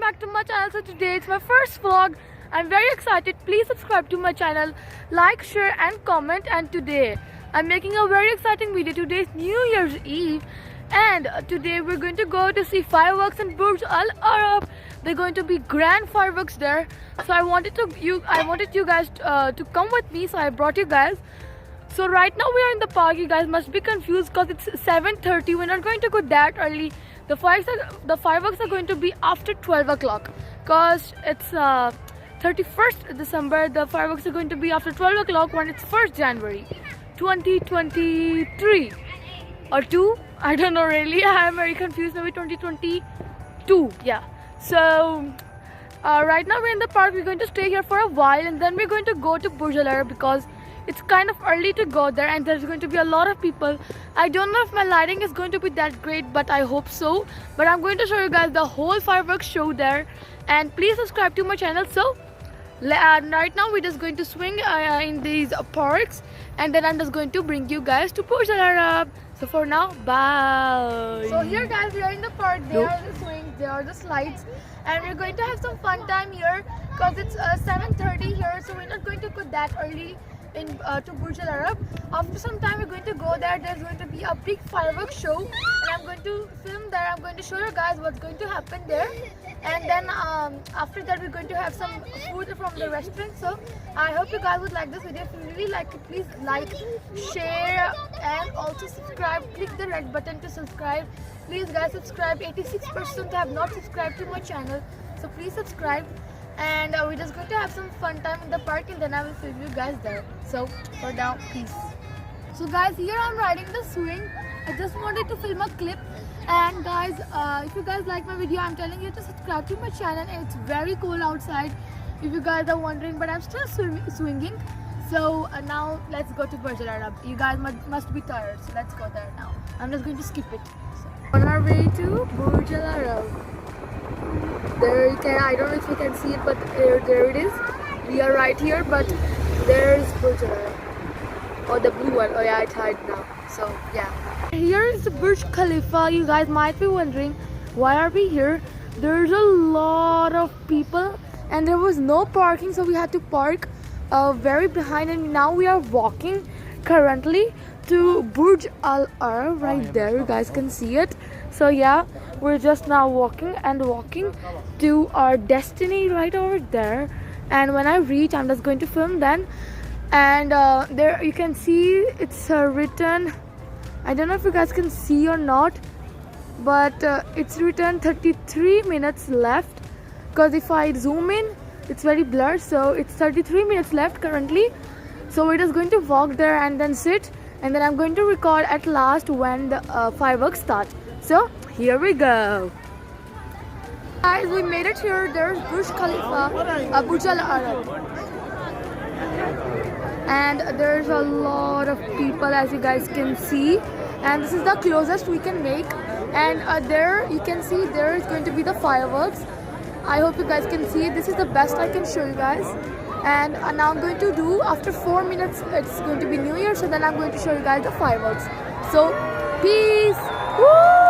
back to my channel. So today it's my first vlog. I'm very excited. Please subscribe to my channel, like, share and comment. And today I'm making a very exciting video. Today is New Year's Eve and today we're going to go to see fireworks in Burj Al Arab. They're going to be grand fireworks there. So I wanted you guys to come with me, so I brought you guys. So right now we are in the park. You guys must be confused because it's 7:30. We're not going to go that early. The fireworks are going to be after 12 o'clock because it's 31st December. The fireworks are going to be after 12 o'clock when it's 1st January 2023 or 2. I don't know really. I am very confused. Maybe 2022. Yeah. So right now we're in the park. We're going to stay here for a while and then we're going to go to Burj Al Arab because it's kind of early to go there and there's going to be a lot of people. I don't know if my lighting is going to be that great, but I hope so. But I'm going to show you guys the whole fireworks show there, and please subscribe to my channel. So right now we're just going to swing in these parks and then I'm just going to bring you guys to Burj Al Arab. So for now, bye. So here guys, we are in the park. There are the swings, there are the slides, and we're going to have some fun time here because it's 7:30 here, so we're not going to go that early to Burj Al Arab. After some time we're going to go there. There's going to be a big fireworks show and I'm going to film there. I'm going to show you guys what's going to happen there, and then after that we're going to have some food from the restaurant. So I hope you guys would like this video. If you really like it, please like, share and also subscribe. Click the red button to subscribe. Please guys, subscribe. 86% have not subscribed to my channel, so please subscribe. And we're just going to have some fun time in the park and then I will film you guys there. So for now, peace. So guys, here I'm riding the swing. I just wanted to film a clip, and guys, if you guys like my video, I'm telling you to subscribe to my channel. And it's very cold outside if you guys are wondering, but I'm still swinging. So now let's go to Burj Al Arab. You guys must be tired, so let's go there now. I'm just going to skip it. So, on our way to Burj Al Arab. There you can, I don't know if you can see it, but there it is. We are right here, but there's Burj Al Arab. Oh, the blue one. Oh yeah, it's hard now. So yeah. Here is the Burj Khalifa. You guys might be wondering, why are we here? There's a lot of people and there was no parking, so we had to park very behind, and now we are walking currently to Burj Al Arab right there. You guys can see it. So yeah, we're just now walking to our destiny right over there, and when I reach I'm just going to film then. And there you can see it's written, I don't know if you guys can see or not, but it's written 33 minutes left, because if I zoom in it's very blurred. So it's 33 minutes left currently. So we're just going to walk there and then sit, and then I'm going to record at last when the fireworks start. So here we go. Guys, we made it here. There's Burj Khalifa, Burj Al Arab, and there's a lot of people, as you guys can see, and this is the closest we can make. And there you can see there is going to be the fireworks. I hope you guys can see it. This is the best I can show you guys. And now I'm going to do, after 4 minutes it's going to be New Year, so then I'm going to show you guys the fireworks. So peace. Woo!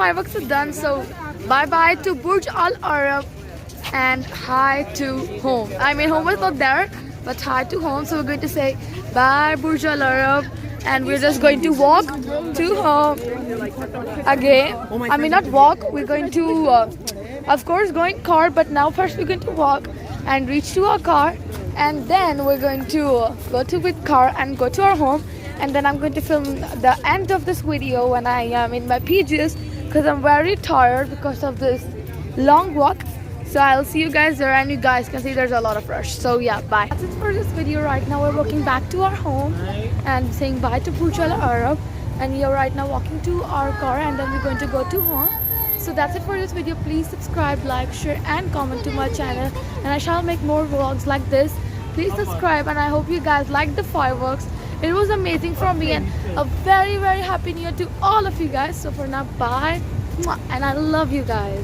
fireworks are done. So bye bye to Burj Al Arab and hi to home. I mean, home was not there, but hi to home. So we're going to say bye Burj Al Arab, and we're just going to walk to home again. I mean, not walk. We're going to, of course, going car. But now first we're going to walk and reach to our car, and then we're going to go to with car and go to our home. And then I'm going to film the end of this video when I am in my PJs because I'm very tired because of this long walk. So I'll see you guys there, and you guys can see there's a lot of rush. So yeah, bye. That's it for this video. Right now we're walking back to our home and saying bye to Burj Al Arab, and we are right now walking to our car, and then we're going to go to home. So that's it for this video. Please subscribe, like, share and comment to my channel, and I shall make more vlogs like this. Please subscribe, and I hope you guys like the fireworks. It was amazing for me, and a very happy new year to all of you guys. So for now, bye, and I love you guys.